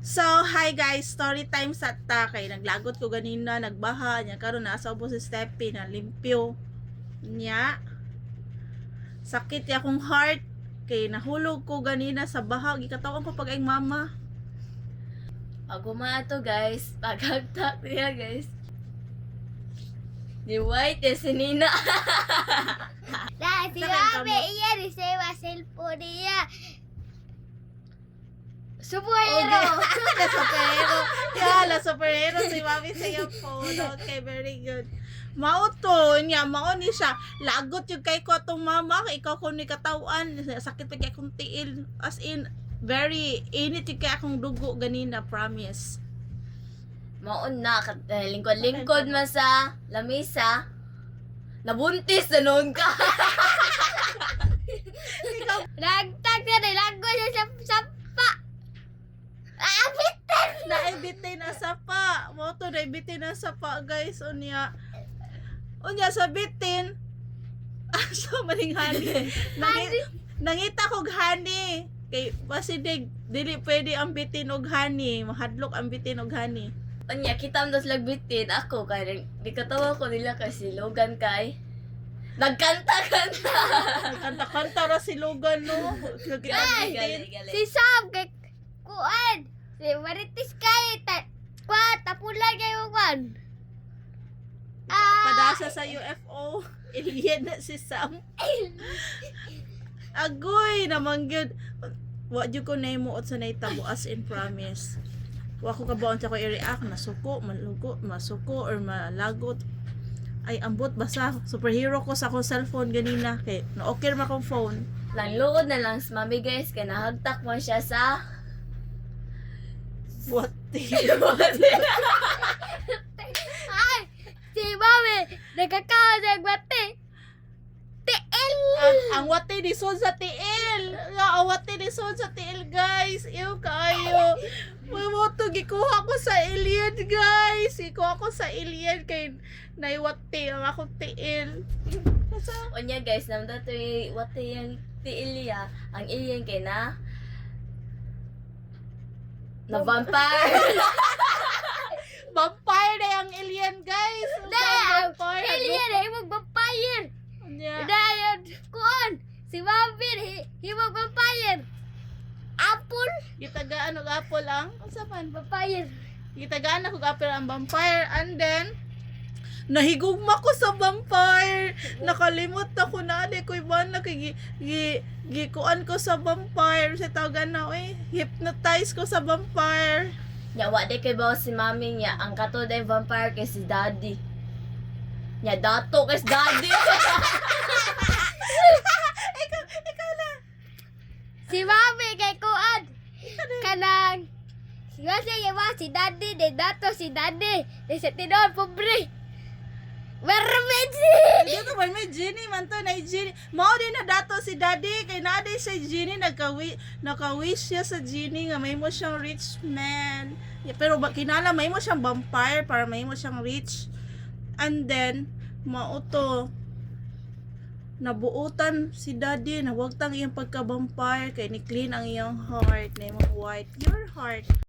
So, hi guys, story time sa kay naglagot ko ganina, nagbaha niya karon nasa ubos si Steffi na limpyo niya. Sakit ya akong heart kay nahulog ko ganina sa baha, gikatawan ko pag ay mama. Ako to guys, paghagtak niya guys. Ni White si Nina. Dahil si Saan Mami, ka mo? iya rin sa cellphone niya. Superhero! Superhero. Yala, superhero si mami sa iyo phone. Okay, very good. Mauto niya, mao ni siya. Lagot yung kay ko atong mama, kay ikaw ko ni katawan, sakit pa kay akong tiil. As in, very init yung kay akong dugo ganina, promise. Maon na, lingkod-lingkod man sa lamisa. Nabuntis na noon ka. Nagtag na nilago niya sa sapa. Bitin! Naibitin na sapa. Moto naibitin na sapa, guys. Unya sa bitin. So maning hani. Nangita kog hani. Kay basidig dili pwede ang bitin og hani. Mahadlok ang bitin og hani. Anya, kita mo das lagbitin. Ako, kaya di katawa ko nila kasi Logan kay. Nagkanta-kanta. Kanta-kanta ra si Logan, no? Gali. Si Sam kay kuan. Si Maritis kay tapulan kayo kuan. Padasa sa UFO. Alien na si Sam. Agoy naman gyud. Wa jud ko nahimuot sa naitabo as in promise. Wa ko kabaon sa ko i-react masuko, malugo, masuko or malagot. Ay ambot basta superhero ko sa akong cellphone ganina kay no okay ra akong phone. Langluod na lang sa mami guys, kaya nahagtak mo siya sa... What Ay! Si Mami! Nagkakaon sa bati! Tiil! ang wate ni son sa tiil. Ang wate ni son sa tiil, guys. Ew kayo. May moto gikuha ko sa alien, guys. Gikuha ko sa alien kay naiwate ang akong tiil. O niya guys, namda to wate yung tiilya. Ang alien kay na vampire. Vampire na yung alien, guys. Vampire. Alien! Himog vampire! Nya. Dayon! Kuan! Si Mami! Himog vampire! Apple! Gitagaan og apple ang. Unsa man? Vampire! Gitagaan ako apple ang vampire and then nahigugma ko sa vampire. Nakalimot na ko na adi ko iban na kay gikuan ko sa vampire sa tawagan na hypnotize ko sa vampire. Nya wa de kay bawa si mami niya. Ang katod ay vampire kay si daddy. Nya dato kay si daddy. Ikaw na. Si Mami kay kuan! Kanang... si Daddy, de dato si Daddy, de sa tinuod pobre. Mermedsi! Dito man may genie man to na genie. Mao din na dato si daddy kay naa din siya genie nakawish siya sa genie nga may mo siyang rich man. Pero kinala may mo siyang vampire para may mo siyang rich. And then mao to nabuutan si daddy na wag tang iyang pagka-vampire kay ni clean ang iyang heart na imong white your heart.